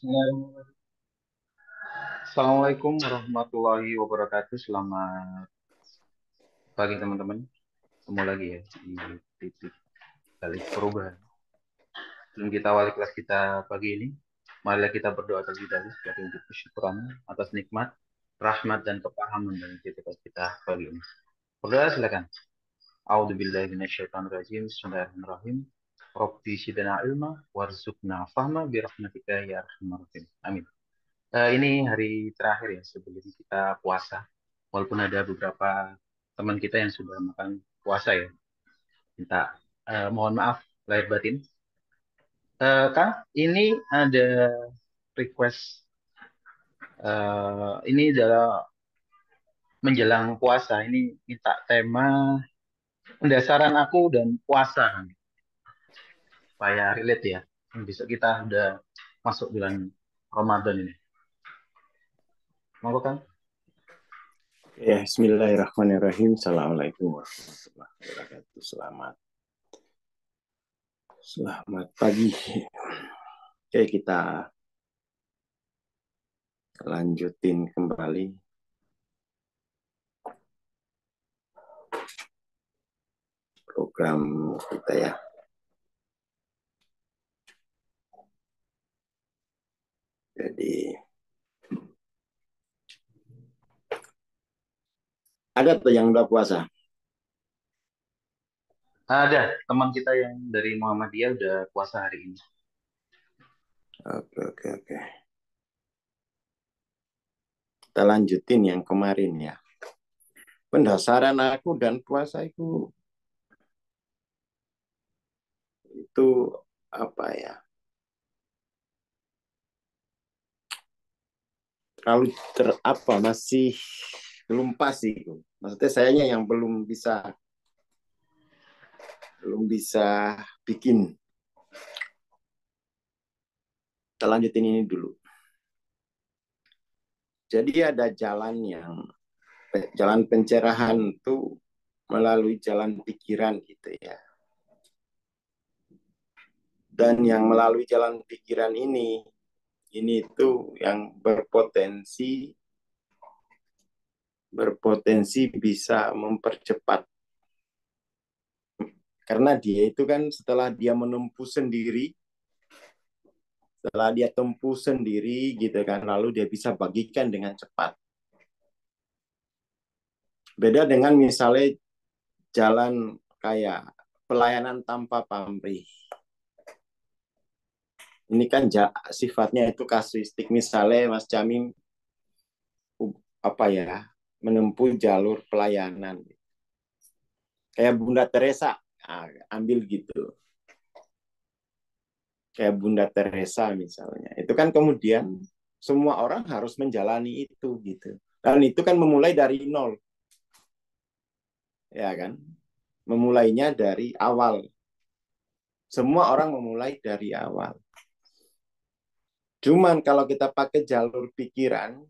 Bismillahirrahmanirrahim. Assalamualaikum warahmatullahi wabarakatuh. Selamat pagi teman-teman. Ketemu lagi ya di titik balik perubahan. Sebelum kita awali kelas kita pagi ini, marilah kita berdoa terlebih dahulu sebagai wujud kesyukuran atas nikmat, rahmat dan kepahaman dan kehidupan kita pagi ini. Berdoa silakan. A'udzubillahi minasyaitonirrajim. Bismillahirrahmanirrahim. Rabbi zidna ilma warzuqna fahma birahmatika ya arhamar rahimin. Amin. Ini hari terakhir ya sebelum kita puasa. Walaupun ada beberapa teman kita yang sudah makan puasa ya. Minta mohon maaf lahir batin. Kang, ini ada request. Ini adalah menjelang puasa. Ini minta tema pendasaran aku dan puasa, Kang. Supaya relate ya. Besok kita udah masuk bulan Ramadan ini. Mau Kang? Ya, Bismillahirrahmanirrahim. Assalamualaikum warahmatullahi wabarakatuh. Selamat pagi. Oke, kita lanjutin kembali program kita ya. Jadi ada tuh yang udah puasa. Ada teman kita yang dari Muhammadiyah udah puasa hari ini. Oke. Kita lanjutin yang kemarin ya. Pendasaran aku dan puasa itu apa ya? Terlalu masih belum pas sih. Maksudnya sayanya yang belum bisa bikin. Kita lanjutin ini dulu. Jadi ada jalan pencerahan itu melalui jalan pikiran gitu ya. Dan yang melalui jalan pikiran ini tuh yang berpotensi bisa mempercepat. Karena dia itu kan setelah dia tempuh sendiri gitu kan, lalu dia bisa bagikan dengan cepat. Beda dengan misalnya jalan kayak pelayanan tanpa pamrih. Ini kan sifatnya itu kasuistik. Misalnya Mas Jamim menempuh jalur pelayanan. Kayak Bunda Teresa, ambil gitu. Kayak Bunda Teresa misalnya. Itu kan kemudian semua orang harus menjalani itu gitu. Dan itu kan memulai dari nol. Ya kan? Memulainya dari awal. Semua orang memulai dari awal. Cuman kalau kita pakai jalur pikiran,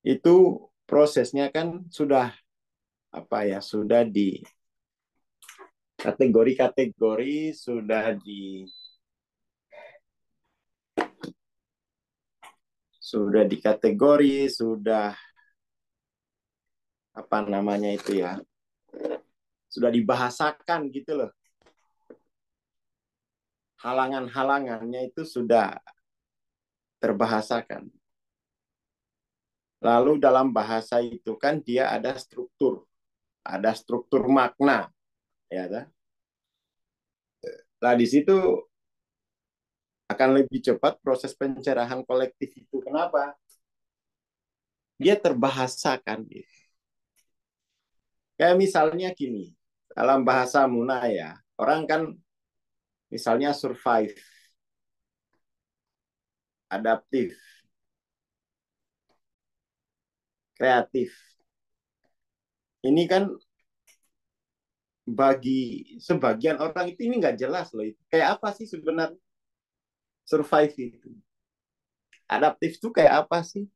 itu prosesnya kan sudah di kategori-kategori, sudah dibahasakan gitu loh. Halangan-halangannya itu sudah terbahasakan. Lalu dalam bahasa itu kan dia ada struktur makna, ya kan? Nah, di situ akan lebih cepat proses pencerahan kolektif itu. Kenapa? Dia terbahasakan. Kayak misalnya gini, dalam bahasa Muna ya, orang kan misalnya survive, adaptif, kreatif. Ini kan bagi sebagian orang ini nggak jelas loh. Kayak apa sih sebenarnya survive itu? Adaptif itu kayak apa sih?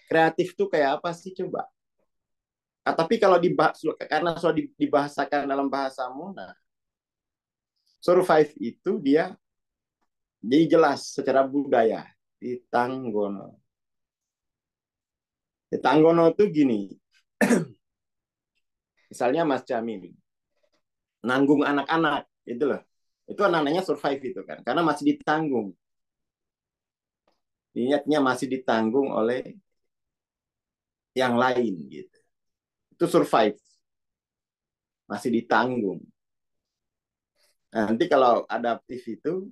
Kreatif itu kayak apa sih coba? Tapi kalau karena sudah dibahasakan dalam bahasa Muna, survive itu dia Jadi jelas secara budaya di Tanggono. Di Tanggono tuh gini, misalnya Mas Jamil nanggung anak-anak, itu loh. Itu anak-anaknya survive itu kan, karena masih ditanggung. Niatnya masih ditanggung oleh yang lain gitu. Itu survive, masih ditanggung. Nanti kalau adaptif itu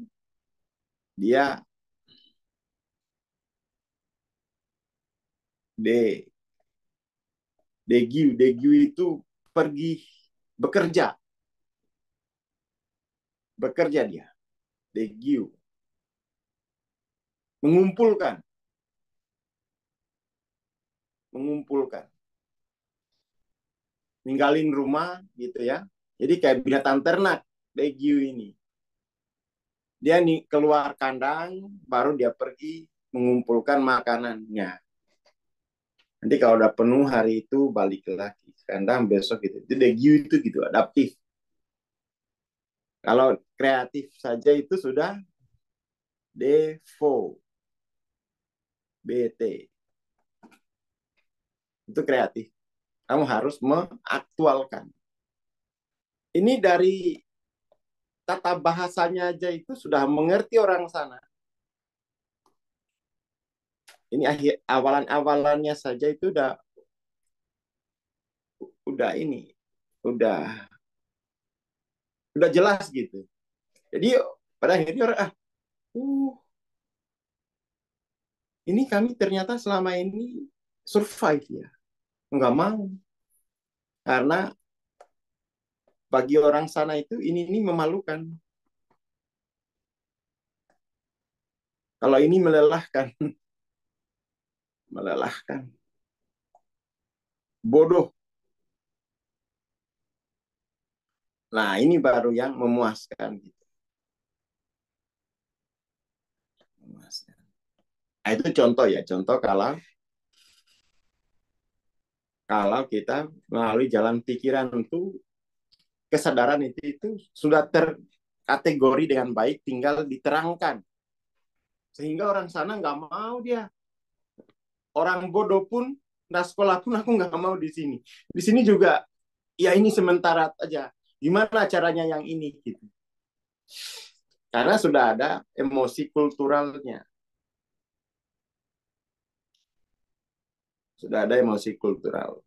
dia de degiu itu pergi bekerja, bekerja dia, degiu mengumpulkan, mengumpulkan, ninggalin rumah gitu ya. Jadi kayak binatang ternak, degiu ini. Dia nih keluar kandang, baru dia pergi mengumpulkan makanannya. Nanti kalau udah penuh hari itu balik lagi kandang besok gitu. Itu degiu itu gitu, adaptif. Kalau kreatif saja itu sudah devo, bt. Itu kreatif. Kamu harus mengaktualkan. Ini dari tata bahasanya aja itu sudah mengerti orang sana. Ini awalan-awalannya saja itu udah ini, udah udah jelas gitu. Jadi pada akhirnya orang uh, ini kami ternyata selama ini survive ya, nggak mau karena bagi orang sana itu ini memalukan. Kalau ini melelahkan, melelahkan, bodoh. Nah ini baru yang memuaskan gitu. Memuaskan. Nah, itu contoh ya, contoh kalau kita melalui jalan pikiran itu kesadaran itu sudah terkategori dengan baik, tinggal diterangkan sehingga orang sana nggak mau dia, orang bodoh pun, nah sekolah pun aku nggak mau di sini. Di sini juga ya ini sementara aja. Gimana caranya yang ini gitu? Karena sudah ada emosi kulturalnya, sudah ada emosi kultural,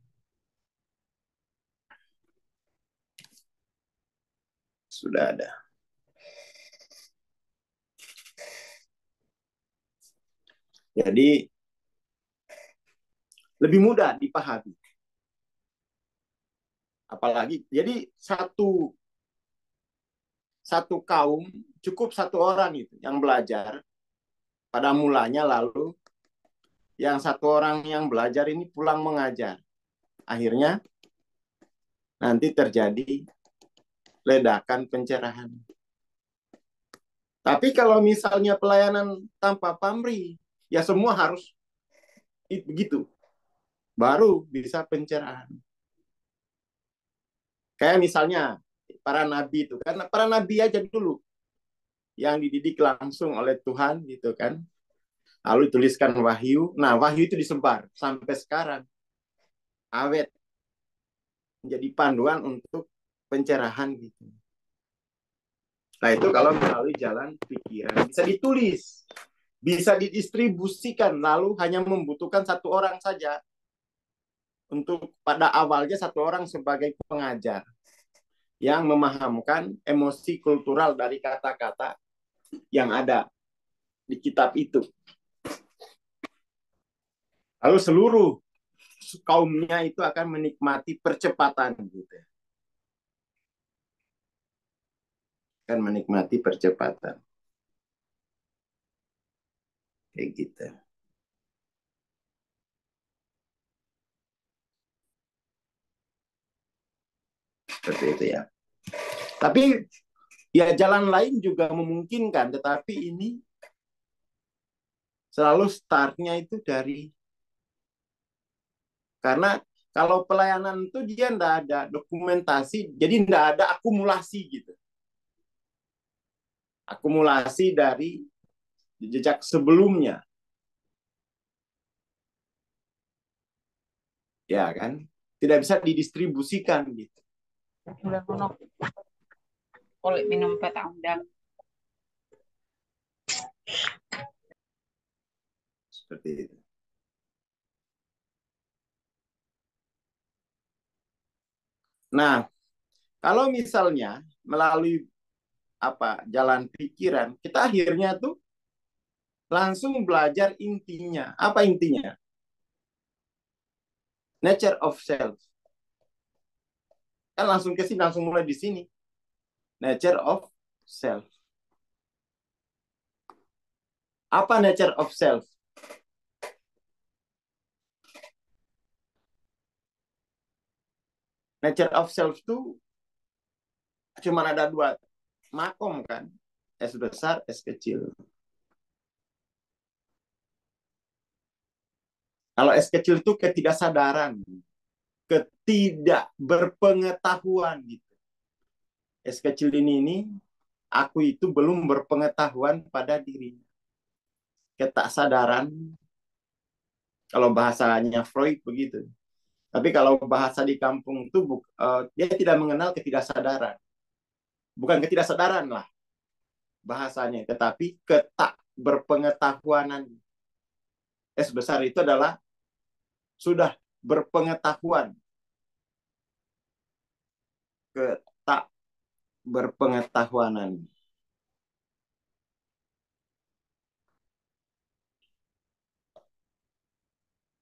sudah ada. Jadi lebih mudah dipahami. Apalagi jadi satu kaum cukup satu orang itu yang belajar pada mulanya, lalu yang satu orang yang belajar ini pulang mengajar. Akhirnya nanti terjadi ledakan pencerahan. Tapi kalau misalnya pelayanan tanpa pamrih, ya semua harus begitu. Baru bisa pencerahan. Kayak misalnya para nabi itu, karena para nabi aja dulu yang dididik langsung oleh Tuhan gitu kan. Lalu dituliskan wahyu. Nah, wahyu itu disebar sampai sekarang. Awet menjadi panduan untuk pencerahan gitu. Nah, itu kalau melalui jalan pikiran. Bisa ditulis, bisa didistribusikan, lalu hanya membutuhkan satu orang saja. Untuk pada awalnya satu orang sebagai pengajar yang memahamkan emosi kultural dari kata-kata yang ada di kitab itu. Lalu seluruh kaumnya itu akan menikmati percepatan gitu. Akan menikmati percepatan. Kayak gitu. Seperti itu ya. Tapi ya jalan lain juga memungkinkan, tetapi ini selalu startnya itu dari, karena kalau pelayanan itu dia tidak ada dokumentasi, jadi tidak ada akumulasi gitu. akumulasi dari jejak sebelumnya, ya kan? Tidak bisa didistribusikan gitu. Udah kono. Boleh minum petang udang. Seperti itu. Nah, kalau misalnya melalui jalan pikiran, kita akhirnya tuh langsung belajar intinya. Apa intinya? Nature of self. Kan langsung ke sini, langsung mulai di sini. Nature of self. Apa nature of self? Nature of self itu cuma ada dua makom kan. S besar, S kecil. Kalau S kecil itu ketidaksadaran, ketidak berpengetahuan gitu. S kecil ini aku itu belum berpengetahuan pada dirinya. Ketaksadaran, kalau bahasanya Freud begitu. Tapi kalau bahasa di kampung itu dia tidak mengenal ketidaksadaran. Bukan ketidaksadaran lah bahasanya, tetapi ketak berpengetahuanan. S besar itu adalah sudah berpengetahuan. Ketak berpengetahuanan.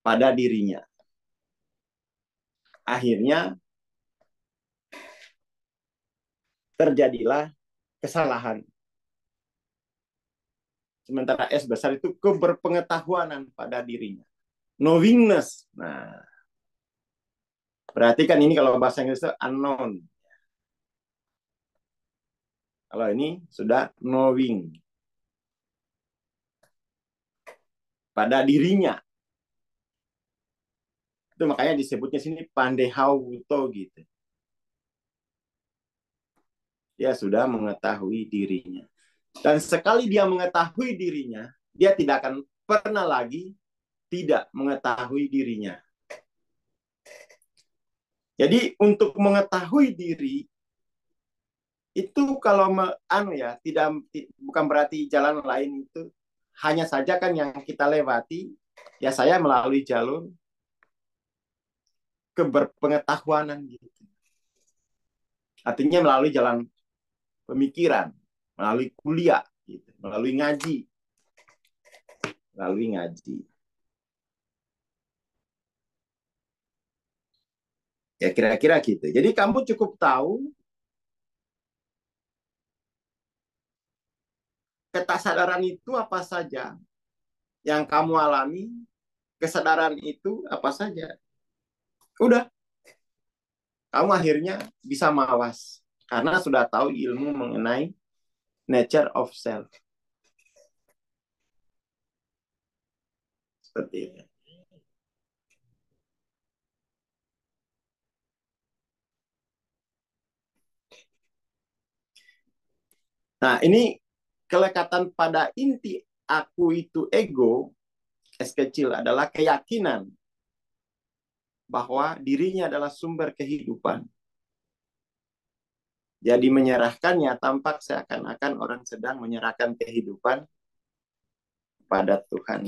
Pada dirinya. Akhirnya terjadilah kesalahan. Sementara S besar itu keberpengetahuanan pada dirinya. Knowingness. Nah, berarti kan ini kalau bahasa Inggris itu unknown. Kalau ini sudah knowing. Pada dirinya. Itu makanya disebutnya sini pandehauto gitu. Dia sudah mengetahui dirinya. Dan sekali dia mengetahui dirinya, dia tidak akan pernah lagi tidak mengetahui dirinya. Jadi untuk mengetahui diri itu kalau bukan berarti jalan lain itu hanya saja kan yang kita lewati ya saya melalui jalur keberpengetahuanan gitu. Artinya melalui jalan pemikiran, melalui kuliah, gitu, melalui ngaji. Ya kira-kira gitu. Jadi kamu cukup tahu ketaksadaran itu apa saja yang kamu alami, kesadaran itu apa saja. Udah, kamu akhirnya bisa mawas karena sudah tahu ilmu mengenai nature of self. Seperti itu. Nah, ini kelekatan pada inti aku itu ego, S kecil adalah keyakinan bahwa dirinya adalah sumber kehidupan. Jadi menyerahkannya tampak seakan-akan orang sedang menyerahkan kehidupan pada Tuhan.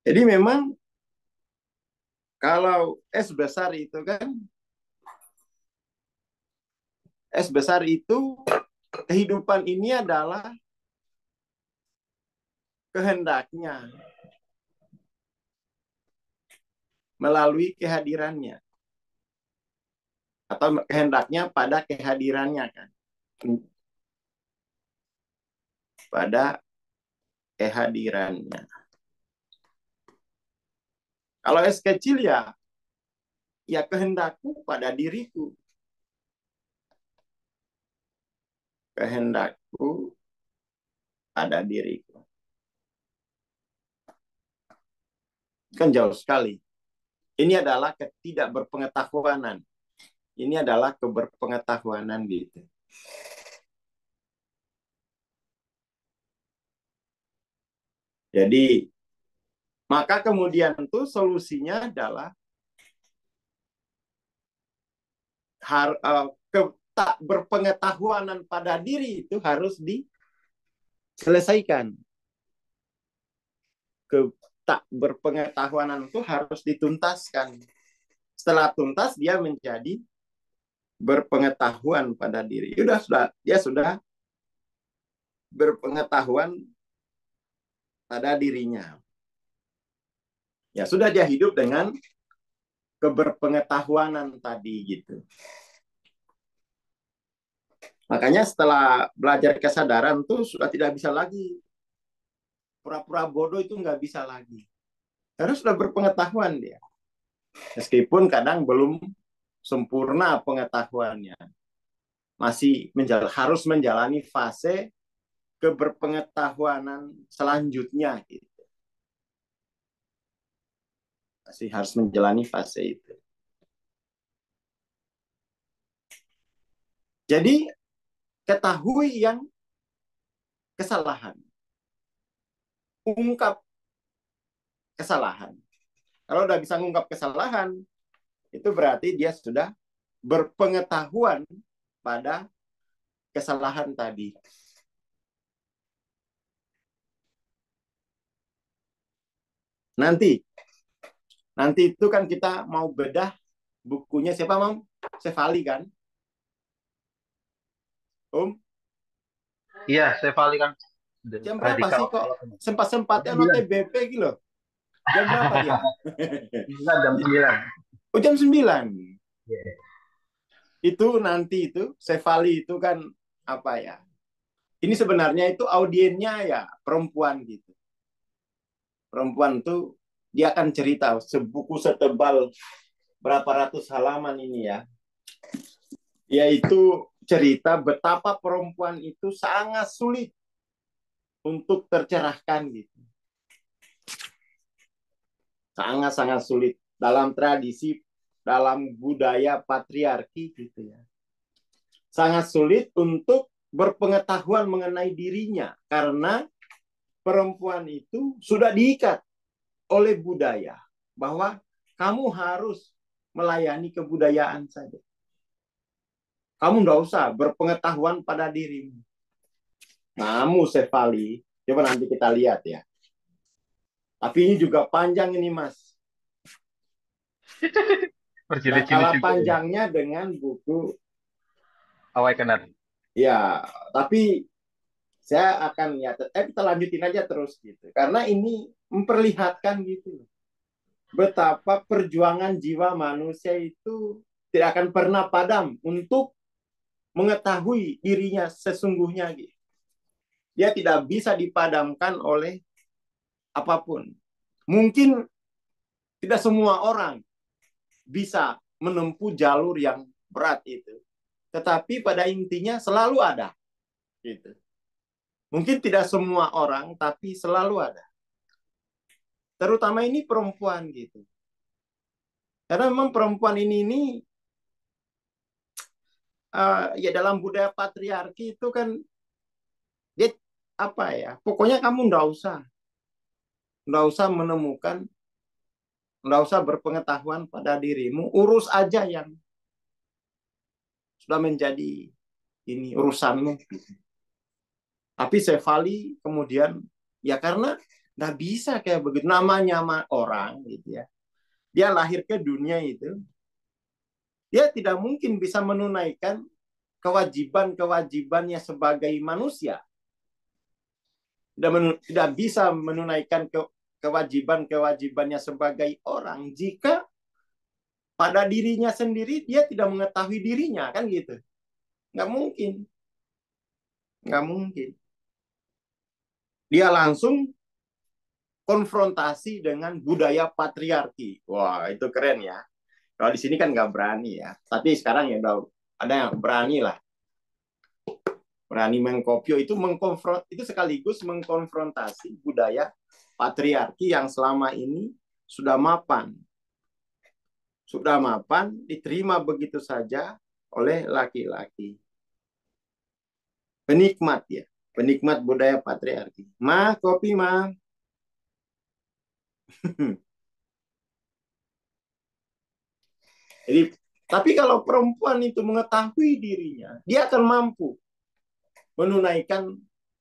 Jadi memang kalau S besar itu kan, S besar itu kehidupan ini adalah kehendaknya melalui kehadirannya. Atau kehendaknya pada kehadirannya kan. Pada kehadirannya. Kalau S kecil ya kehendakku pada diriku. Kehendakku pada diriku. Kan jauh sekali. Ini adalah ketidakberpengetahuanan. Ini adalah keberpengetahuanan gitu. Jadi, maka kemudian tuh solusinya adalah tak berpengetahuanan pada diri itu harus diselesaikan. Tak berpengetahuanan itu harus dituntaskan. Setelah tuntas dia menjadi berpengetahuan pada diri. Dia sudah berpengetahuan pada dirinya. Ya sudah dia hidup dengan keberpengetahuanan tadi gitu. Makanya setelah belajar kesadaran tuh sudah tidak bisa lagi pura-pura bodoh, itu nggak bisa lagi. Karena sudah berpengetahuan dia. Meskipun kadang belum sempurna pengetahuannya. Masih harus menjalani fase keberpengetahuanan selanjutnya. Gitu. Masih harus menjalani fase itu. Jadi, ketahui yang kesalahan. Ungkap kesalahan. Kalau udah bisa mengungkap kesalahan, itu berarti dia sudah berpengetahuan pada kesalahan tadi. Nanti itu kan kita mau bedah bukunya siapa, Mam? Sefali kan? Iya, Sefali kan Jam berapa radikal. sih kok sempat-sempatnya Jam 9. note BP gitu loh? Jam berapa dia? Enggak, jam 9. Oh, jam 9. Yeah. Itu nanti itu Sefali itu kan apa ya? Ini sebenarnya itu audiennya ya perempuan gitu. Perempuan tuh dia akan cerita sebuku setebal berapa ratus halaman ini ya. Yaitu cerita betapa perempuan itu sangat sulit untuk tercerahkan gitu. Sangat-sangat sulit dalam tradisi, dalam budaya patriarki gitu ya. Sangat sulit untuk berpengetahuan mengenai dirinya karena perempuan itu sudah diikat oleh budaya bahwa kamu harus melayani kebudayaan saja. Kamu nggak usah berpengetahuan pada dirimu. Kamu Sefali, coba nanti kita lihat ya. Tapi ini juga panjang ini, Mas. Nah, kalah panjangnya dengan buku Awakener. Ya, tapi saya akan ya, kita lanjutin aja terus gitu. Karena ini memperlihatkan gitu. Betapa perjuangan jiwa manusia itu tidak akan pernah padam untuk mengetahui dirinya sesungguhnya gitu. Dia tidak bisa dipadamkan oleh apapun. Mungkin tidak semua orang bisa menempuh jalur yang berat itu. Tetapi pada intinya selalu ada. Gitu. Mungkin tidak semua orang, tapi selalu ada. Terutama ini perempuan gitu. Karena memang perempuan ini ya dalam budaya patriarki itu kan dia apa ya? Pokoknya kamu nggak usah menemukan, nggak usah berpengetahuan pada dirimu, urus aja yang sudah menjadi ini urusanmu. Tapi Sefali kemudian ya karena nggak bisa kayak begitu, namanya orang gitu ya. Dia lahir ke dunia itu, dia tidak mungkin bisa menunaikan kewajiban-kewajibannya sebagai manusia. Tidak bisa menunaikan kewajiban-kewajibannya sebagai orang jika pada dirinya sendiri dia tidak mengetahui dirinya, kan gitu. Nggak mungkin. Nggak mungkin. Dia langsung konfrontasi dengan budaya patriarki. Wah, itu keren ya. Kalau di sini kan nggak berani ya. Tapi sekarang ya udah ada yang berani lah. Berani mengkopio itu itu sekaligus mengkonfrontasi budaya patriarki yang selama ini sudah mapan. Sudah mapan, diterima begitu saja oleh laki-laki. Penikmat ya. Penikmat budaya patriarki. Ma, kopi ma. Jadi, tapi kalau perempuan itu mengetahui dirinya, dia akan mampu menunaikan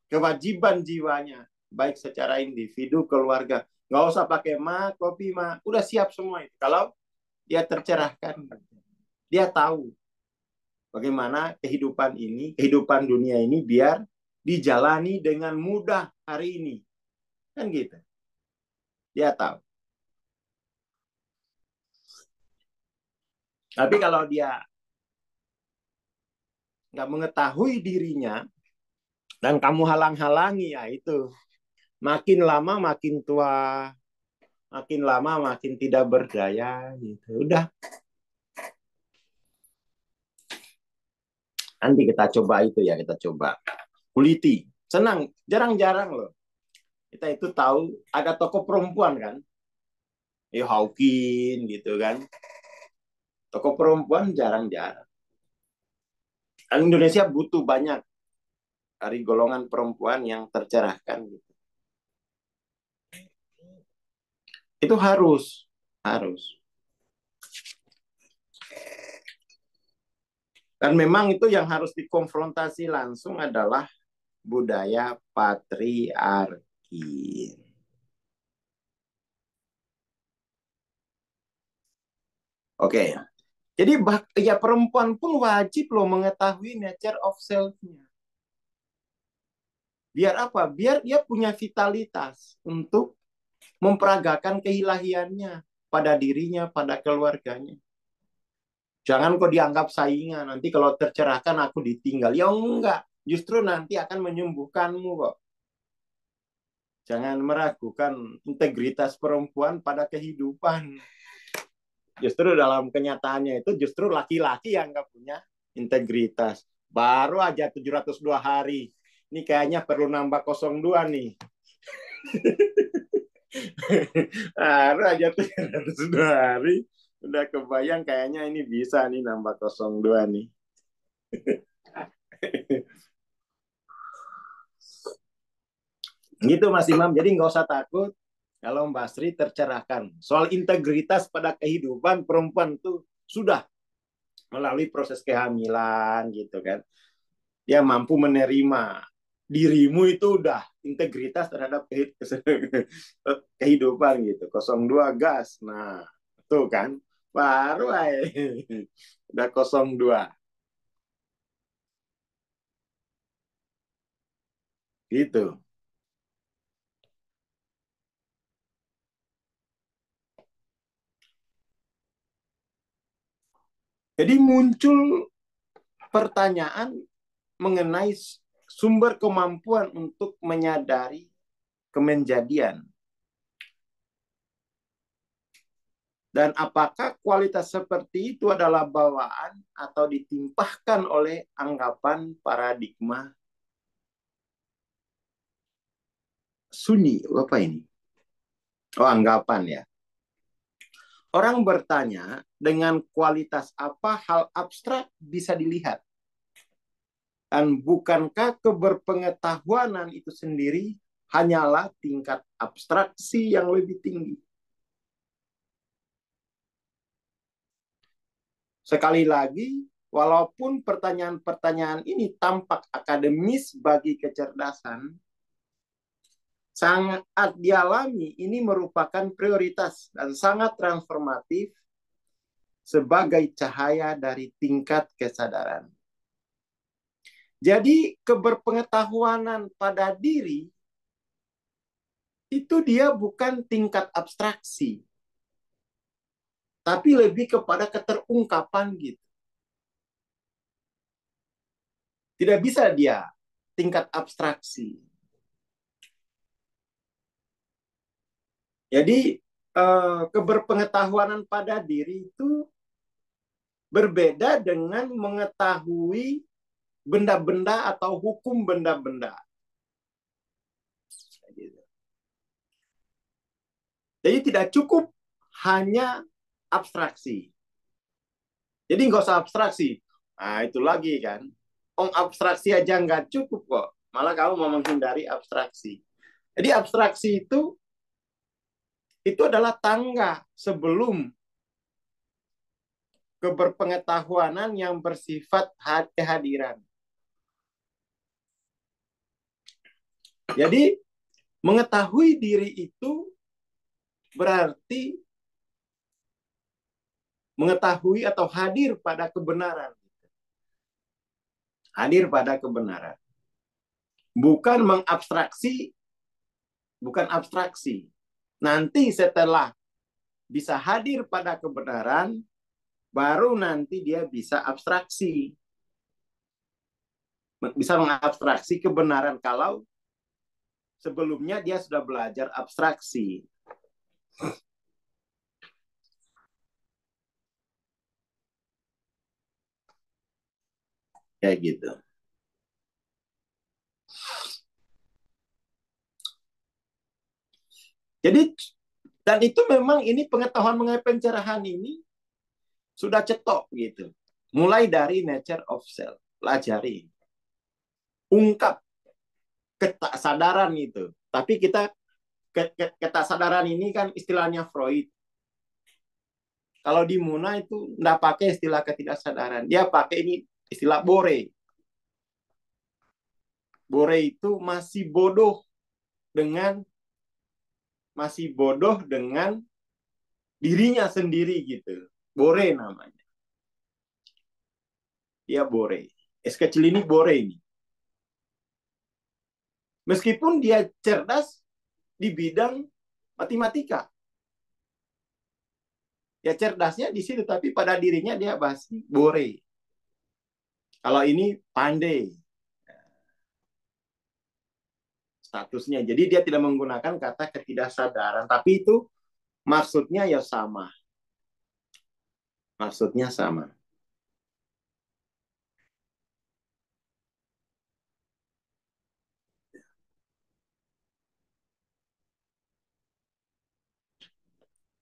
kewajiban jiwanya, baik secara individu, keluarga. Nggak usah pakai ma, kopi ma, udah siap semua itu. Kalau dia tercerahkan, dia tahu bagaimana kehidupan ini, kehidupan dunia ini biar dijalani dengan mudah hari ini. Kan gitu. Dia tahu. Tapi kalau dia nggak mengetahui dirinya, dan kamu halang-halangi, ya itu. Makin lama makin tua, makin lama makin tidak berdaya. Gitu. Udah. Nanti kita coba itu ya, kita coba. Kuliti. Senang, jarang-jarang loh. Kita itu tahu ada tokoh perempuan kan. Hawking gitu kan. Tokoh perempuan jarang-jarang. Indonesia butuh banyak dari golongan perempuan yang tercerahkan gitu. Itu harus. Dan memang itu yang harus dikonfrontasi langsung adalah budaya patriarki. Oke. Jadi ya perempuan pun wajib loh mengetahui nature of self-nya. Biar apa? Biar dia punya vitalitas untuk memperagakan keilahiannya pada dirinya, pada keluarganya. Jangan kok dianggap saingan. Nanti kalau tercerahkan aku ditinggal. Ya enggak. Justru nanti akan menyembuhkanmu kok. Jangan meragukan integritas perempuan pada kehidupan. Justru dalam kenyataannya itu justru laki-laki yang nggak punya integritas. Baru aja 702 hari. Ini kayaknya perlu nambah 02 nih. Baru aja 702 hari. Udah kebayang kayaknya ini bisa nih nambah 02 nih. Gitu Mas Imam. Jadi nggak usah takut kalau Mbak Sri tercerahkan. Soal integritas pada kehidupan perempuan itu sudah melalui proses kehamilan gitu kan. Dia mampu menerima dirimu itu udah integritas terhadap kehidupan gitu. 02 gas. Nah, tuh kan. Baru aja. Udah 02. Gitu. Jadi muncul pertanyaan mengenai sumber kemampuan untuk menyadari kemenjadian. Dan apakah kualitas seperti itu adalah bawaan atau ditimpahkan oleh anggapan paradigma Sunni? Apa ini? Oh, anggapan ya. Orang bertanya dengan kualitas apa hal abstrak bisa dilihat. Dan bukankah keberpengetahuanan itu sendiri hanyalah tingkat abstraksi yang lebih tinggi? Sekali lagi, walaupun pertanyaan-pertanyaan ini tampak akademis bagi kecerdasan, sangat dialami ini merupakan prioritas dan sangat transformatif sebagai cahaya dari tingkat kesadaran. Jadi keberpengetahuanan pada diri itu dia bukan tingkat abstraksi, tapi lebih kepada keterungkapan gitu. Tidak bisa dia tingkat abstraksi. Jadi keberpengetahuanan pada diri itu berbeda dengan mengetahui benda-benda atau hukum benda-benda. Jadi tidak cukup hanya abstraksi. Jadi nggak usah abstraksi. Nah itu lagi kan. Abstraksi aja nggak cukup kok. Malah kamu mau menghindari abstraksi. Jadi abstraksi itu adalah tangga sebelum keberpengetahuanan yang bersifat kehadiran. Jadi mengetahui diri itu berarti mengetahui atau hadir pada kebenaran. Hadir pada kebenaran. Bukan mengabstraksi, bukan abstraksi. Nanti setelah bisa hadir pada kebenaran, baru nanti dia bisa abstraksi. Bisa mengabstraksi kebenaran kalau sebelumnya dia sudah belajar abstraksi. Kayak gitu. Jadi, dan itu memang ini pengetahuan mengenai pencerahan ini sudah cetok gitu. Mulai dari nature of self. Pelajari. Ungkap ketasadaran itu. Tapi kita ketasadaran ini kan istilahnya Freud. Kalau di Muna itu nggak pakai istilah ketidaksadaran. Dia pakai ini istilah bore. Bore itu masih bodoh dengan dirinya sendiri gitu. Bore namanya. Dia bore. Es kecil ini bore ini. Meskipun dia cerdas di bidang matematika. Ya cerdasnya di situ, tapi pada dirinya dia masih bore. Kalau ini pandai statusnya. Jadi dia tidak menggunakan kata ketidaksadaran, tapi itu maksudnya ya sama. Maksudnya sama.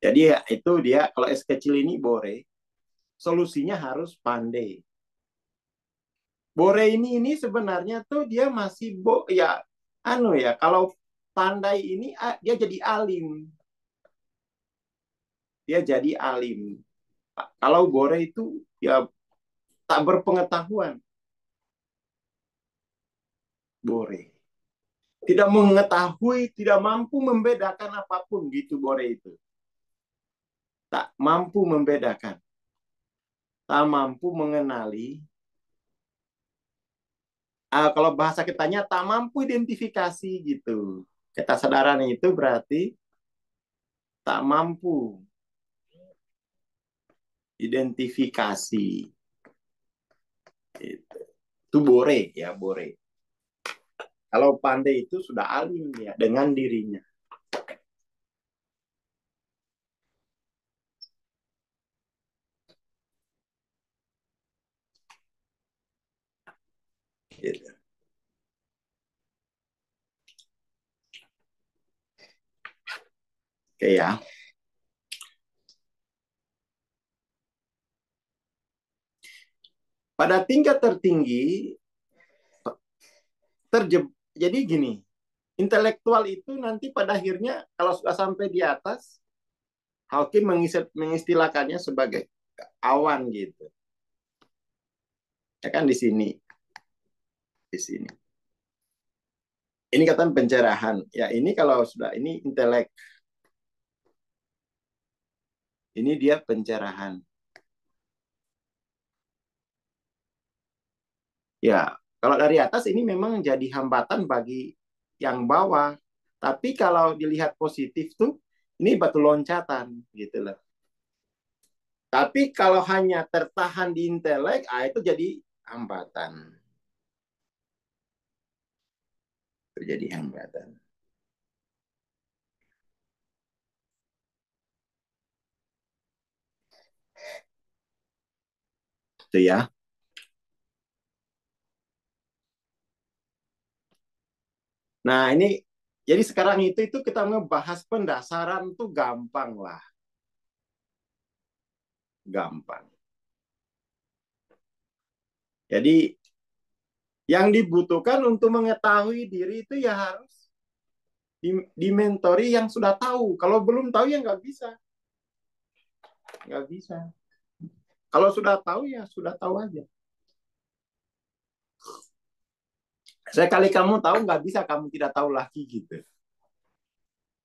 Jadi ya, itu dia kalau es kecil ini bore, solusinya harus pandai. Bore ini sebenarnya tuh dia masih ya kalau pandai ini dia jadi alim. Dia jadi alim. Kalau bore itu ya tak berpengetahuan. Bore. Tidak mengetahui, tidak mampu membedakan apapun gitu bore itu. Tak mampu membedakan. Tak mampu mengenali. Kalau bahasa kitanya tak mampu identifikasi gitu. Kesadaran itu berarti tak mampu identifikasi. Itu bore ya, bore. Kalau pandai itu sudah alim ya dengan dirinya. Gitu. Oke ya. Pada tingkat tertinggi jadi gini, intelektual itu nanti pada akhirnya kalau sudah sampai di atas, Hawking mengistilahkannya sebagai awan gitu. Ya kan di sini. Di sini. Ini kata pencerahan. Ya ini kalau sudah ini intelek. Ini dia pencerahan. Ya, kalau dari atas ini memang jadi hambatan bagi yang bawah. Tapi kalau dilihat positif tuh, ini batu loncatan gitu loh. Tapi kalau hanya tertahan di intelek, itu jadi hambatan. Terjadi hambatan. Itu ya. Nah, ini jadi sekarang itu kita ngebahas pendasaran tuh gampang lah. Gampang. Jadi Yang dibutuhkan untuk mengetahui diri itu ya harus dimentori yang sudah tahu. Kalau belum tahu ya nggak bisa. Nggak bisa. Kalau sudah tahu ya sudah tahu aja. Sekali kamu tahu nggak bisa kamu tidak tahu lagi gitu.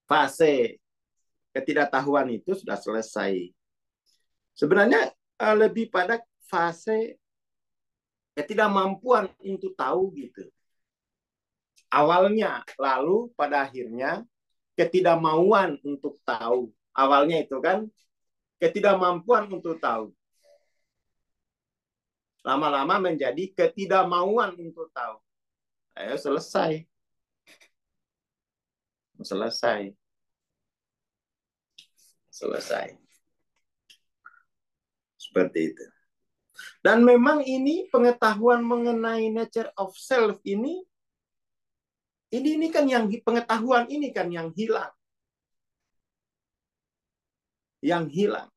Fase ketidaktahuan itu sudah selesai. Sebenarnya lebih pada fase ketidakmampuan untuk tahu gitu. Awalnya, lalu pada akhirnya ketidakmauan untuk tahu. Awalnya itu kan ketidakmampuan untuk tahu. Lama-lama menjadi ketidakmauan untuk tahu. Ayo selesai. Selesai. Selesai. Seperti itu. Dan memang ini pengetahuan mengenai nature of self ini kan yang pengetahuan ini kan yang hilang. Yang hilang.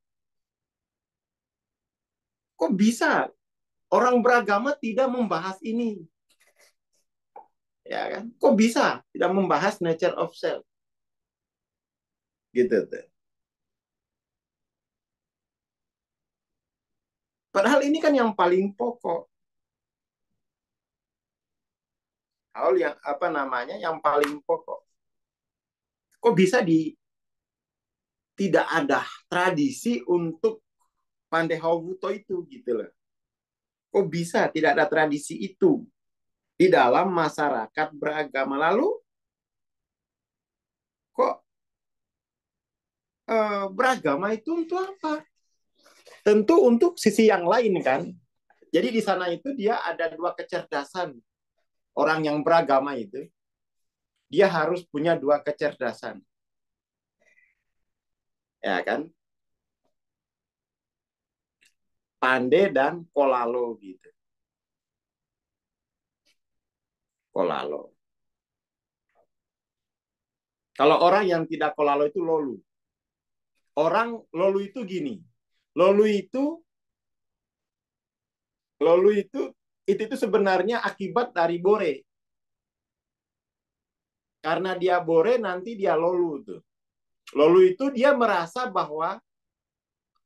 Kok bisa orang beragama tidak membahas ini? Ya kan? Kok bisa tidak membahas nature of self? Gitu tuh. Padahal ini kan yang paling pokok. Hal yang apa namanya? Yang paling pokok. Kok bisa tidak ada tradisi untuk Pandehowuto itu gitu loh. Kok bisa tidak ada tradisi itu di dalam masyarakat beragama? Lalu kok beragama itu untuk apa? Tentu untuk sisi yang lain kan. Jadi di sana itu dia ada dua kecerdasan. Orang yang beragama itu dia harus punya dua kecerdasan. Ya kan? Pande dan kolalo gitu. Kolalo. Kalau orang yang tidak kolalo itu lolu. Orang lolu itu gini. Lolu itu sebenarnya akibat dari bore. Karena dia bore nanti dia lolu tuh. Lolu itu dia merasa bahwa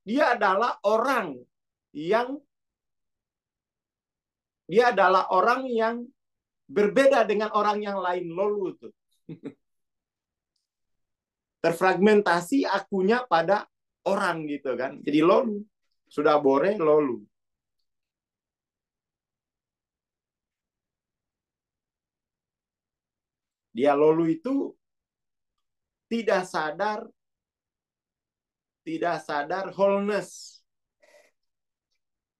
dia adalah orang yang berbeda dengan orang yang lain, lolu tuh. Terfragmentasi akunya pada orang gitu kan. Jadi lolu. Sudah bore lolu. Dia lolu itu tidak sadar wholeness.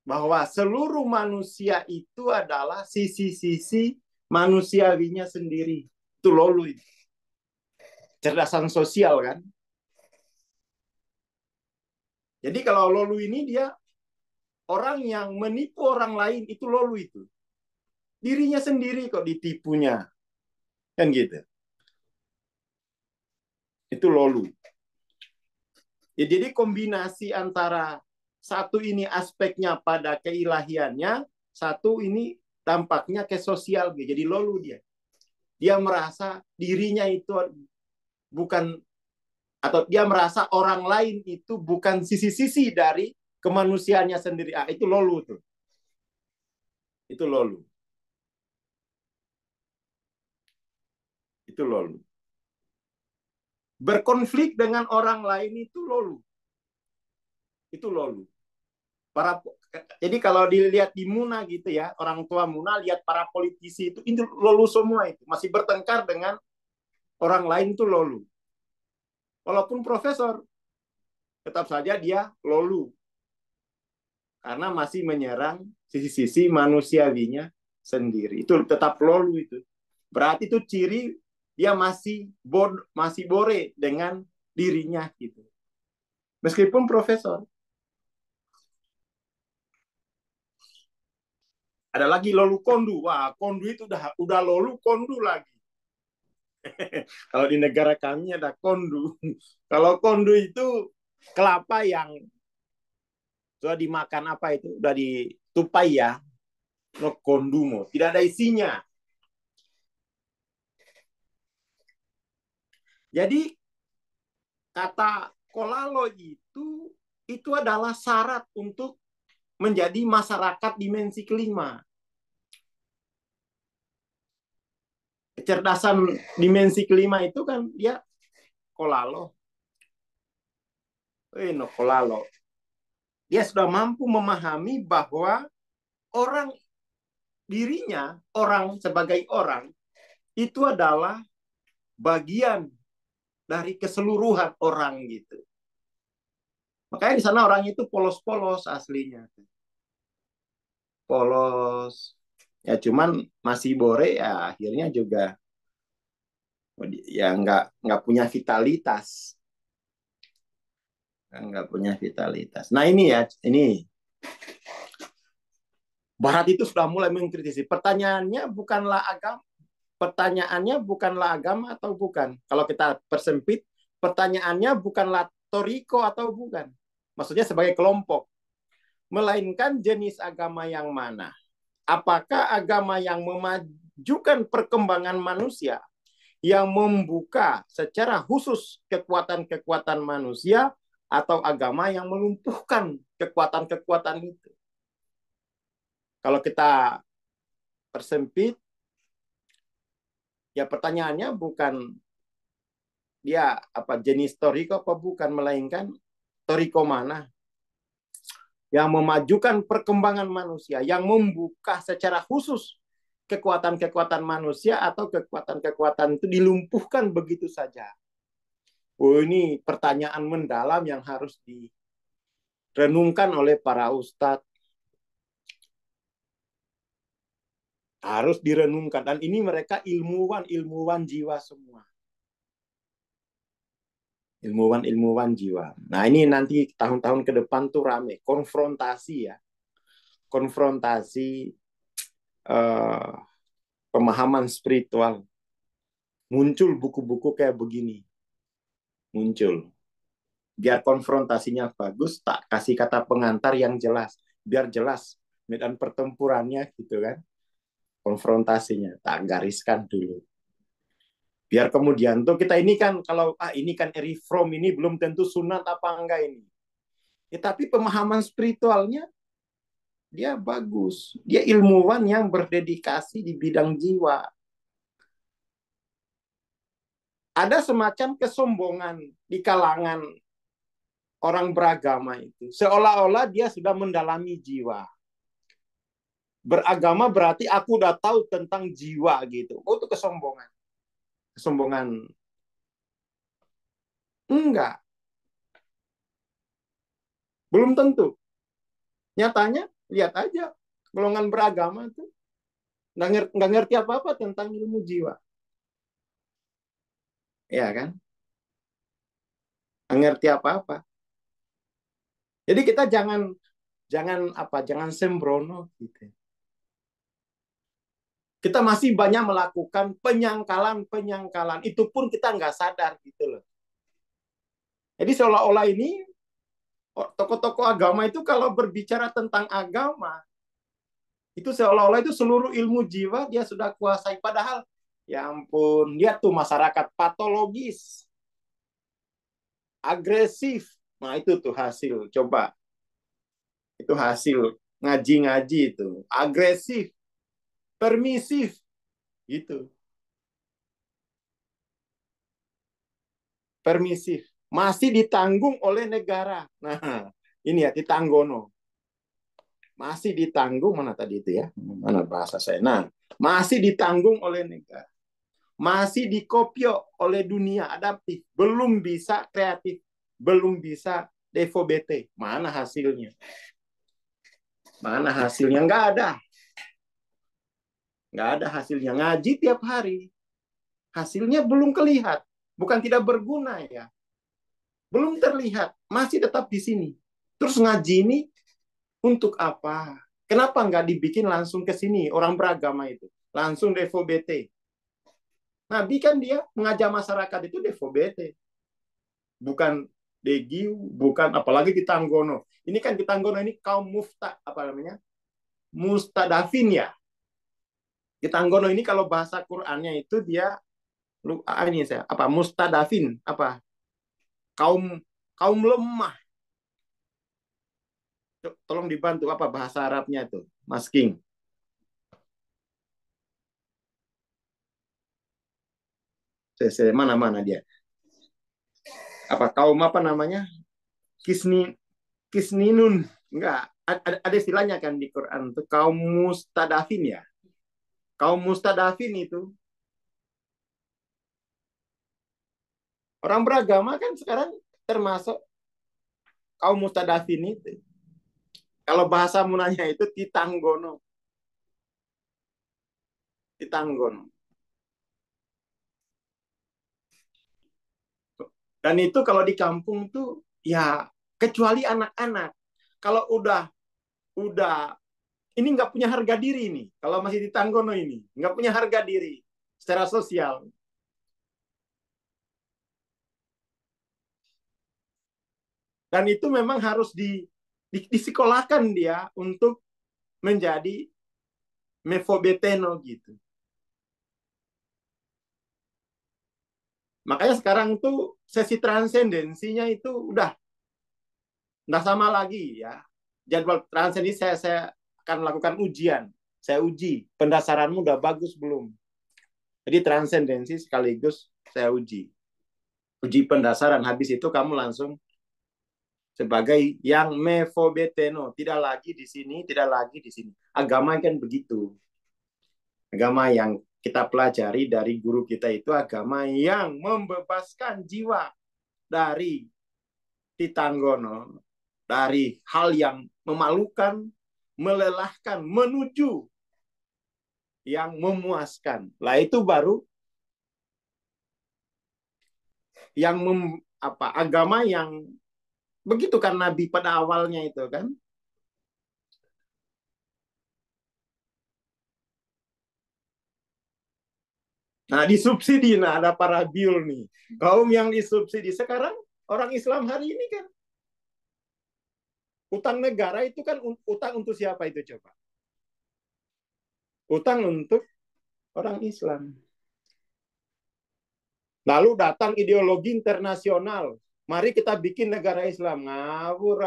Bahwa seluruh manusia itu adalah sisi-sisi manusiawinya sendiri. Itu lolu itu. Cerdasan sosial kan. Jadi kalau lolu ini dia orang yang menipu orang lain, itu lolu itu. Dirinya sendiri kok ditipunya. Kan gitu. Itu lolu. Ya, jadi kombinasi antara satu ini aspeknya pada keilahiannya, satu ini dampaknya ke sosial. Jadi lolu dia. Dia merasa dirinya itu bukan, atau dia merasa orang lain itu bukan sisi-sisi dari kemanusiaannya sendiri. Itu lolu tuh. Itu lolu. Itu lolu. Berkonflik dengan orang lain itu lolu. Itu lolu. Jadi kalau dilihat di Muna gitu ya, orang tua Muna lihat para politisi itu lolu semua itu. Masih bertengkar dengan orang lain itu lolu. Walaupun profesor, tetap saja dia lolu. Karena masih menyerang sisi-sisi manusiawinya sendiri. Itu tetap lolu itu. Berarti itu ciri dia masih bore dengan dirinya gitu. Meskipun profesor. Ada lagi lolu kondu. Wah, kondu itu udah lolu kondu lagi. Kalau di negara kami ada kondu. Kalau kondu itu kelapa yang sudah dimakan apa itu? Udah ditupai ya. no kondumo, tidak ada isinya. Jadi kata kolalo itu adalah syarat untuk menjadi masyarakat dimensi kelima. Kecerdasan dimensi kelima itu kan dia kolalo. No kolalo. Dia sudah mampu memahami bahwa dirinya, orang sebagai orang, itu adalah bagian dari keseluruhan orang gitu. Makanya di sana orang itu polos-polos aslinya. Polos. Ya cuman masih bore ya akhirnya juga ya nggak punya vitalitas. Nggak punya vitalitas. Nah ini ya, ini Barat itu sudah mulai mengkritisi. Pertanyaannya bukanlah agama atau bukan. Kalau kita persempit, pertanyaannya bukanlah toriko atau bukan. Maksudnya sebagai kelompok. Melainkan jenis agama yang mana. Apakah agama yang memajukan perkembangan manusia, yang membuka secara khusus kekuatan-kekuatan manusia, atau agama yang melumpuhkan kekuatan-kekuatan itu. Kalau kita persempit, ya pertanyaannya bukan dia jenis toriko apa bukan, melainkan toriko mana yang memajukan perkembangan manusia, yang membuka secara khusus kekuatan-kekuatan manusia, atau kekuatan-kekuatan itu dilumpuhkan begitu saja. Oh, ini pertanyaan mendalam yang harus direnungkan oleh para ustadz. Harus direnungkan. Dan ini mereka ilmuwan jiwa semua. Ilmuwan jiwa. Nah ini nanti tahun-tahun ke depan tuh rame. Konfrontasi ya. Konfrontasi pemahaman spiritual. Muncul buku-buku kayak begini. Muncul. Biar konfrontasinya bagus, tak kasih kata pengantar yang jelas. Biar jelas medan pertempurannya gitu kan. Konfrontasinya. Tak gariskan dulu. Biar kemudian tuh kita ini kan, kalau ini kan Erich Fromm ini belum tentu sunat apa enggak ini. Ya, tapi pemahaman spiritualnya dia bagus. Dia ilmuwan yang berdedikasi di bidang jiwa. Ada semacam kesombongan di kalangan orang beragama itu. Seolah-olah dia sudah mendalami jiwa. Beragama berarti aku udah tahu tentang jiwa gitu. Oh, itu kesombongan. Kesombongan. Enggak. Belum tentu. Nyatanya, lihat aja. Golongan beragama itu nggak ngerti apa-apa tentang ilmu jiwa. Ya kan? Nggak ngerti apa-apa. Jadi kita jangan sembrono gitu. Kita masih banyak melakukan penyangkalan. Itu pun kita nggak sadar gitu loh. Jadi seolah-olah ini tokoh-tokoh agama itu kalau berbicara tentang agama, itu seolah-olah itu seluruh ilmu jiwa dia sudah kuasai. Padahal, ya ampun, dia tuh masyarakat patologis, agresif. Nah itu tuh hasil, coba. Itu hasil ngaji-ngaji itu. Agresif, permisif, gitu. Permisif. Masih ditanggung oleh negara. Nah, ini ya, ditanggono. Masih ditanggung, mana tadi itu ya? Mana bahasa saya? Nah, masih ditanggung oleh negara. Masih dikopio oleh dunia adaptif. Belum bisa kreatif. Belum bisa devobete. Mana hasilnya? Mana hasilnya? Nggak ada. Nggak ada hasilnya. Ngaji tiap hari. Hasilnya belum kelihatan. Bukan tidak berguna ya. Belum terlihat. Masih tetap di sini. Terus ngaji ini untuk apa? Kenapa nggak dibikin langsung ke sini? Orang beragama itu. Langsung devobete. Nabi kan dia mengajak masyarakat itu devobete. Bukan degiu, bukan apalagi di Tanggono. Ini kan di Tanggono ini kaum mufta, apa namanya? mustadafin ya. Kitanggono ini kalau bahasa Qur'annya itu dia ini saya apa mustadafin apa kaum kaum lemah. Tolong dibantu apa bahasa Arabnya itu, Mas King. Mana dia? Apa kaum apa namanya? Kisninun. Enggak, ada istilahnya kan di Quran itu kaum mustadafin ya. Kaum mustadafin itu orang beragama kan sekarang termasuk kaum mustadafin itu. Kalau bahasa munanya itu titanggono. Titanggono. Dan itu kalau di kampung tuh ya kecuali anak-anak. Kalau udah ini nggak punya harga diri nih. Kalau masih di Tanggono ini nggak punya harga diri secara sosial. Dan itu memang harus disekolahkan dia untuk menjadi mefobeteno gitu. Makanya sekarang tuh sesi transendensinya itu udah nggak sama lagi ya. Jadwal transendensi saya akan melakukan ujian. Saya uji pendasaranmu udah bagus belum. Jadi transendensi sekaligus saya uji. Uji pendasaran, habis itu kamu langsung sebagai yang mefobeteno, tidak lagi di sini, tidak lagi di sini. Agama kan begitu. Agama yang kita pelajari dari guru kita itu agama yang membebaskan jiwa dari titanggono, dari hal yang memalukan, melelahkan, menuju yang memuaskan. Lah itu baru yang agama yang begitu kan Nabi pada awalnya itu kan. Nah, disubsidi, nah ada para biul nih. Kaum yang disubsidi. Sekarang orang Islam hari ini kan utang negara itu kan utang untuk siapa itu coba? Utang untuk orang Islam. Lalu datang ideologi internasional. Mari kita bikin negara Islam. Ngawur,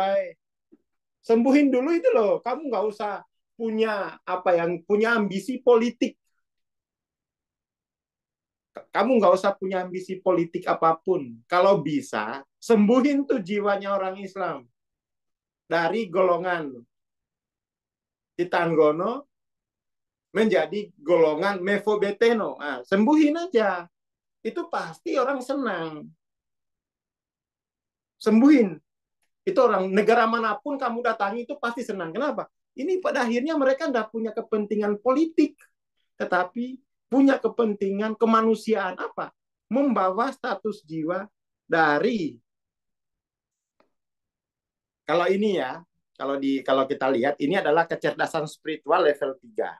sembuhin dulu itu loh. Kamu nggak usah punya punya ambisi politik. Kamu nggak usah punya ambisi politik apapun. Kalau bisa, sembuhin tuh jiwanya orang Islam. Dari golongan Titanggono menjadi golongan Mefobeteno. Nah, sembuhin aja. Itu pasti orang senang. Sembuhin. Itu orang negara manapun kamu datangi itu pasti senang. Kenapa? Ini pada akhirnya mereka nggak punya kepentingan politik, tetapi punya kepentingan kemanusiaan apa? Membawa status jiwa dari kalau ini ya, kalau kita lihat ini adalah kecerdasan spiritual level 3.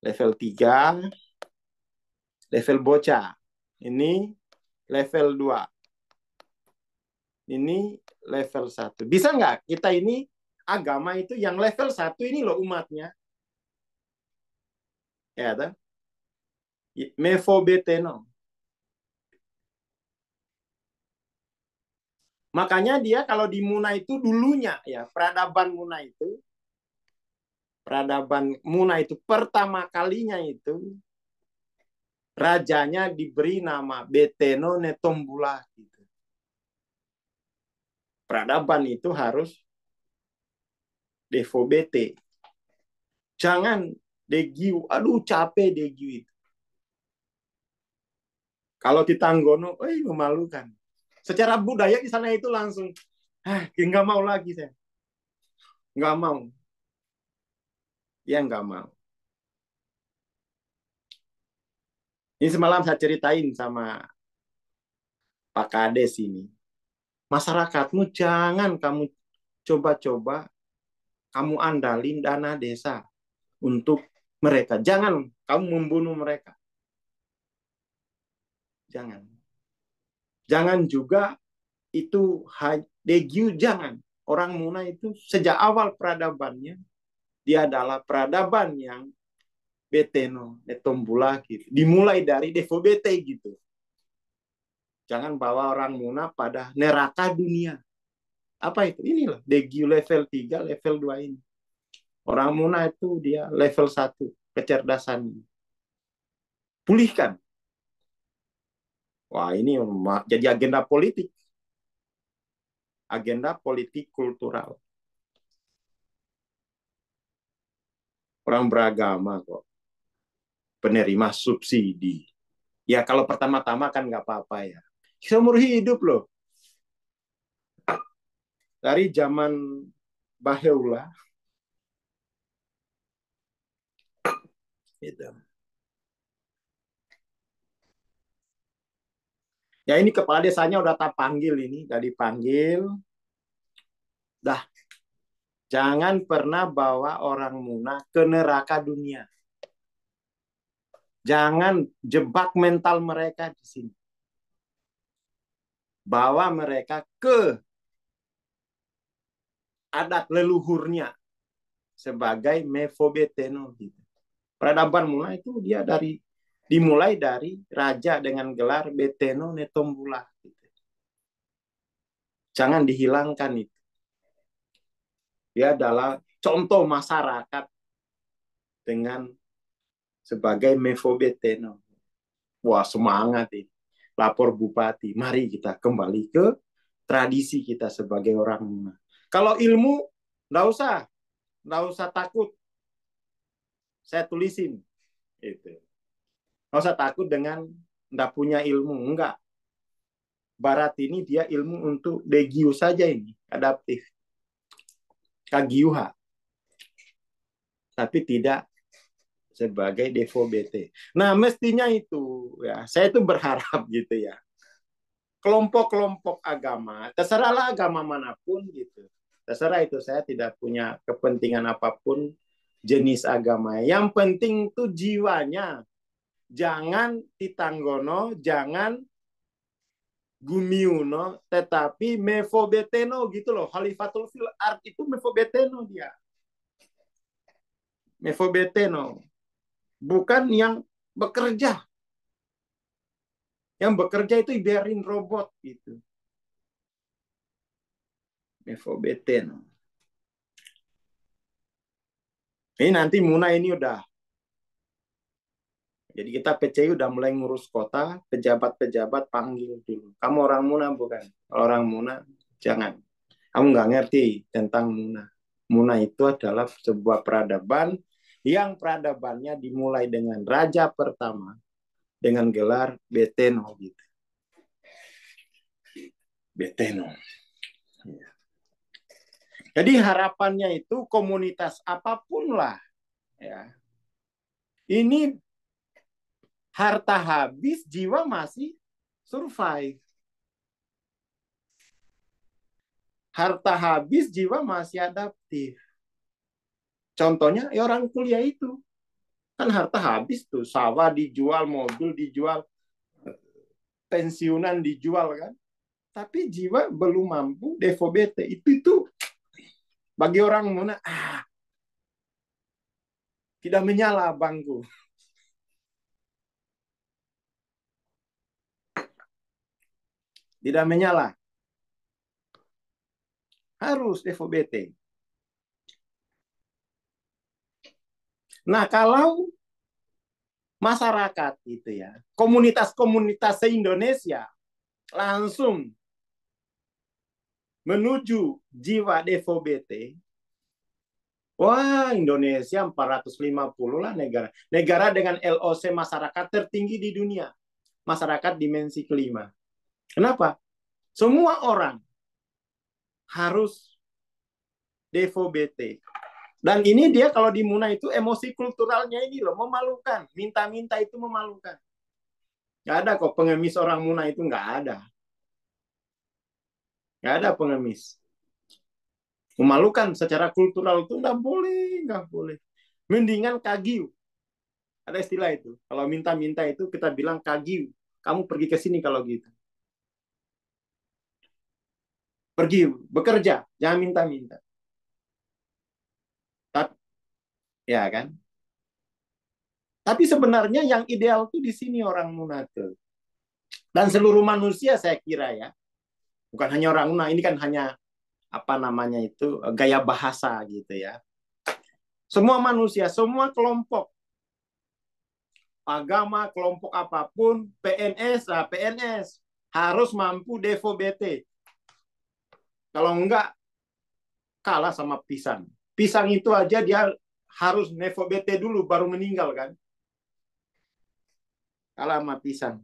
Level 3, level bocah. Ini level 2. Ini level 1. Bisa nggak kita ini agama itu yang level 1 ini loh umatnya. Ya, kan? Mefobeteno. Makanya dia kalau di Muna itu dulunya ya, peradaban Muna itu pertama kalinya itu rajanya diberi nama Beteno Netombula gitu. Peradaban itu harus defobete. Jangan degiu, aduh capek degiu itu. Kalau di Tanggono, memalukan. Secara budaya di sana itu langsung, nggak mau lagi saya. Nggak mau. Ya nggak mau. Ini semalam saya ceritain sama Pak Kades ini. Masyarakatmu jangan kamu coba-coba kamu andalin dana desa untuk mereka. Jangan kamu membunuh mereka. Jangan. Jangan juga itu degiu, jangan. Orang Muna itu sejak awal peradabannya dia adalah peradaban yang beteno, netombula gitu. Dimulai dari devo bete gitu. Jangan bawa orang Muna pada neraka dunia. Apa itu? Ini loh, DGU level 3, level 2 ini. Orang Muna itu dia level 1, kecerdasannya. Pulihkan. Wah, ini jadi agenda politik. Agenda politik kultural. Orang beragama kok. Penerima subsidi. Ya kalau pertama-tama kan nggak apa-apa ya. Seumur hidup loh. Dari zaman Baheula. Gitu. Ya ini kepala desanya udah tak panggil ini. Udah dipanggil. Dah. Jangan pernah bawa orang Muna ke neraka dunia. Jangan jebak mental mereka di sini. Bawa mereka ke adat leluhurnya sebagai Mefobeteno. Gitu. Peradaban Muna itu dia dimulai dari raja dengan gelar Beteno Netombula. Gitu. Jangan dihilangkan itu. Dia adalah contoh masyarakat dengan sebagai Mefobeteno. Wah, semangat ini. Lapor Bupati, mari kita kembali ke tradisi kita sebagai orang Muna. Kalau ilmu, nggak usah takut. Saya tulisin. Itu. Nggak usah takut dengan nggak punya ilmu. Enggak. Barat ini dia ilmu untuk Degiu saja ini. Adaptif. Kagiuha. Tapi tidak sebagai Devo BT. Nah, mestinya itu ya, saya itu berharap gitu ya. Kelompok-kelompok agama, terserahlah agama manapun gitu. Terserah itu, saya tidak punya kepentingan apapun jenis agama. Yang penting tuh jiwanya. Jangan titanggono, jangan gumiuno, tetapi mefobeteno gitu loh. Khalifatul fil art itu mefobeteno dia. Mefobeteno. Bukan yang bekerja. Yang bekerja itu biarin robot gitu. Mefobeteno. Ini nanti Muna ini udah. Jadi kita PCI udah mulai ngurus kota, pejabat-pejabat panggil dulu. Kamu orang Muna bukan? Orang Muna jangan. Kamu nggak ngerti tentang Muna. Muna itu adalah sebuah peradaban yang peradabannya dimulai dengan raja pertama dengan gelar Beteno gitu. Beteno. Jadi harapannya itu komunitas apapun lah ya. Ini harta habis, jiwa masih survive. Harta habis, jiwa masih adaptif. Contohnya ya orang kuliah itu. Kan harta habis tuh, sawah dijual, mobil dijual, pensiunan dijual kan. Tapi jiwa belum mampu, devo bete. Itu bagi orang Muna, tidak menyala bangku. Tidak menyala. Harus devo bete. Nah, kalau masyarakat itu ya, komunitas-komunitas se-Indonesia langsung menuju jiwa devo bete, wah, Indonesia 450 lah negara. Negara dengan LOC masyarakat tertinggi di dunia. Masyarakat dimensi kelima. Kenapa? Semua orang harus devo bete. Dan ini dia kalau di Muna itu emosi kulturalnya ini loh, memalukan. Minta-minta itu memalukan. Nggak ada kok pengemis orang Muna itu, nggak ada. Nggak ada pengemis. Memalukan secara kultural itu nggak boleh, nggak boleh. Mendingan kagiu. Ada istilah itu. Kalau minta-minta itu kita bilang kagiu. Kamu pergi ke sini kalau gitu. Pergi bekerja, jangan minta-minta. Ya kan? Tapi sebenarnya yang ideal tuh di sini orang Munafik. Dan seluruh manusia saya kira ya. Bukan hanya orang Munafik, ini kan hanya apa namanya itu gaya bahasa gitu ya. Semua manusia, semua kelompok agama, kelompok apapun, PNS harus mampu Devo BT. Kalau enggak kalah sama pisang. Pisang itu aja dia harus Nevo BT dulu baru meninggal kan. Kalah sama pisang.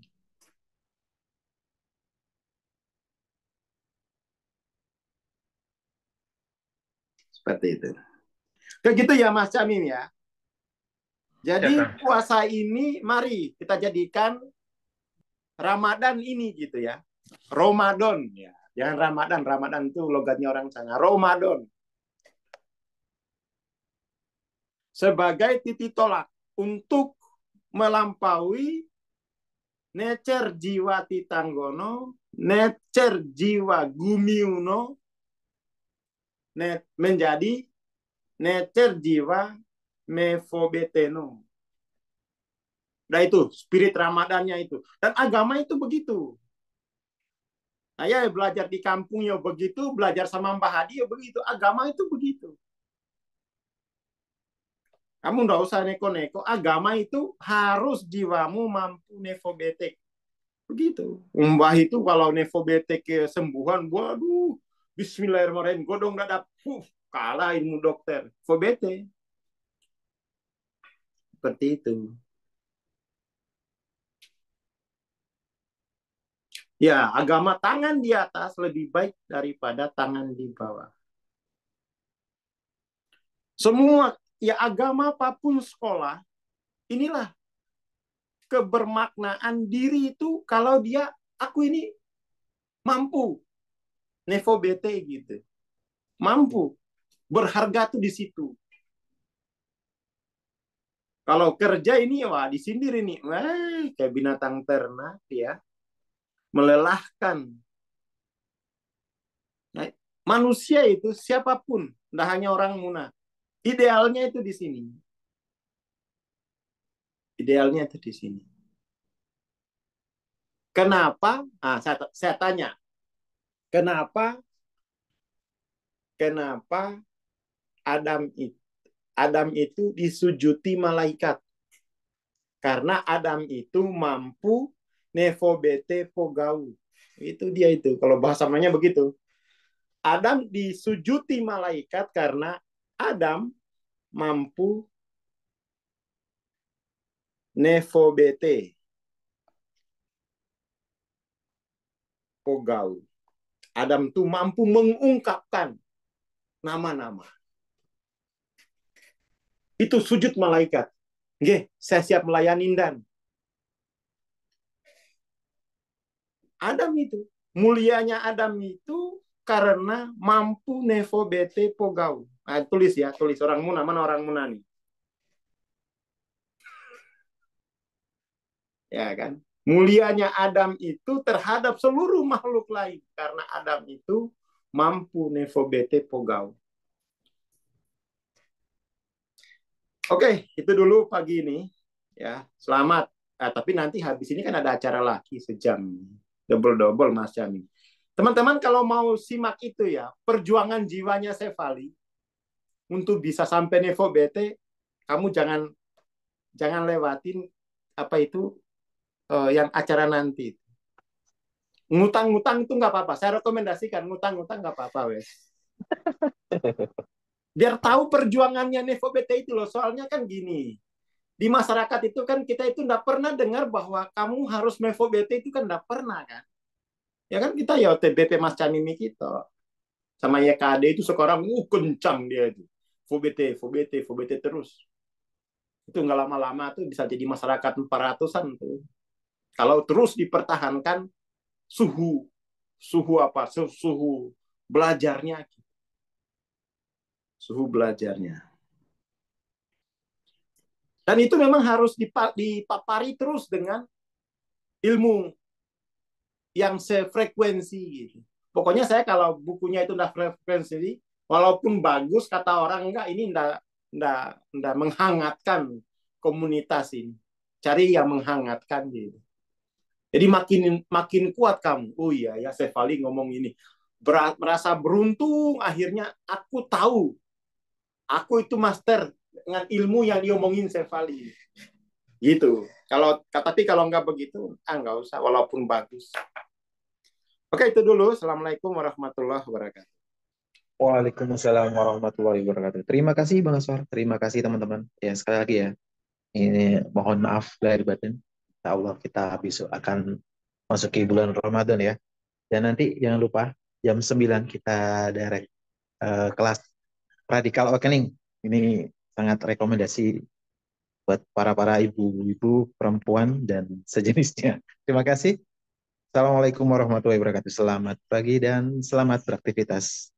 Seperti itu. Kayak gitu ya Mas Camim ya. Jadi Ya, Kang. puasa ini mari kita jadikan Ramadan ini gitu ya. Ramadan ya. Jangan Ramadan. Ramadan itu logatnya orang sana. Ramadan. Sebagai titik tolak untuk melampaui nature jiwa Titanggono, nature jiwa Gumiuno, menjadi nature jiwa Mefobeteno. Nah itu spirit Ramadannya itu. Dan agama itu begitu. Saya belajar di kampung ya begitu, belajar sama Mbah Hadi ya begitu. Agama itu begitu. Kamu nggak usah neko-neko. Agama itu harus jiwamu mampu nefobetek. Begitu. Mbah itu kalau nefobetek kesembuhan, waduh, bismillahirrahmanirrahim, godong dadap, kalah ilmu dokter. Fobete. Seperti itu. Ya, agama tangan di atas lebih baik daripada tangan di bawah. Semua, ya agama apapun sekolah, inilah kebermaknaan diri itu kalau dia, aku ini mampu. Nevo BT gitu. Mampu. Berharga tuh di situ. Kalau kerja ini, wah disindir ini. Wah, kayak binatang ternak ya. Melelahkan. Nah, manusia itu siapapun, tidak hanya orang Muna. Idealnya itu di sini. Idealnya itu di sini. Kenapa? Ah, saya tanya. Kenapa? Kenapa Adam itu disujuti malaikat? Karena Adam itu mampu nevobete pogau. Itu dia itu. Kalau bahasanya begitu. Adam disujuti malaikat karena Adam mampu nevobete pogau. Adam tuh mampu mengungkapkan nama-nama. Itu sujud malaikat. Nggih, saya siap melayani dan Adam itu, mulianya Adam itu karena mampu nevobete pogau. Nah, tulis ya, tulis orang Muna, mana orang Muna nih? Ya kan? Mulianya Adam itu terhadap seluruh makhluk lain karena Adam itu mampu nevobete pogau. Oke, itu dulu pagi ini ya. Selamat. Tapi nanti habis ini kan ada acara lagi sejam. Double-double Mas Jami. Teman-teman kalau mau simak itu ya, perjuangan jiwanya Sefali untuk bisa sampai Nevo BT, kamu jangan lewatin apa itu yang acara nanti. Ngutang-ngutang itu nggak apa-apa. Saya rekomendasikan ngutang-ngutang nggak apa-apa, wes. Biar tahu perjuangannya Nevo BT itu loh. Soalnya kan gini, di masyarakat itu kan kita itu nggak pernah dengar bahwa kamu harus Nevo BT itu kan nggak pernah kan. Ya kan kita ya TBP Mas Canimi kita. Sama YKD itu sekarang kencang dia itu. FOBT terus. Itu nggak lama-lama tuh bisa jadi masyarakat 400-an tuh. Kalau terus dipertahankan suhu apa? Suhu belajarnya. Suhu belajarnya. Dan itu memang harus dipapari terus dengan ilmu yang sefrekuensi gitu. Pokoknya saya kalau bukunya itu udah frekuensi, walaupun bagus kata orang enggak ini enggak ndak menghangatkan komunitas ini. Cari yang menghangatkan gitu. Jadi makin makin kuat kamu. Oh iya ya, Sefali ngomong ini. Merasa beruntung akhirnya aku tahu. Aku itu master dengan ilmu yang diomongin Sefali. Gitu. Tapi kalau nggak begitu, nggak usah walaupun bagus. Oke, itu dulu. Assalamualaikum warahmatullahi wabarakatuh. Waalaikumsalam warahmatullahi wabarakatuh. Terima kasih Bang Aswar, terima kasih teman-teman. Ya sekali lagi ya, ini mohon maaf lahir batin. Insya Allah kita besok akan masuki bulan Ramadan ya. Dan nanti jangan lupa jam 9 kita direct kelas Radical Awakening. Ini sangat rekomendasi buat para ibu-ibu, perempuan, dan sejenisnya. Terima kasih. Assalamualaikum warahmatullahi wabarakatuh. Selamat pagi dan selamat beraktivitas.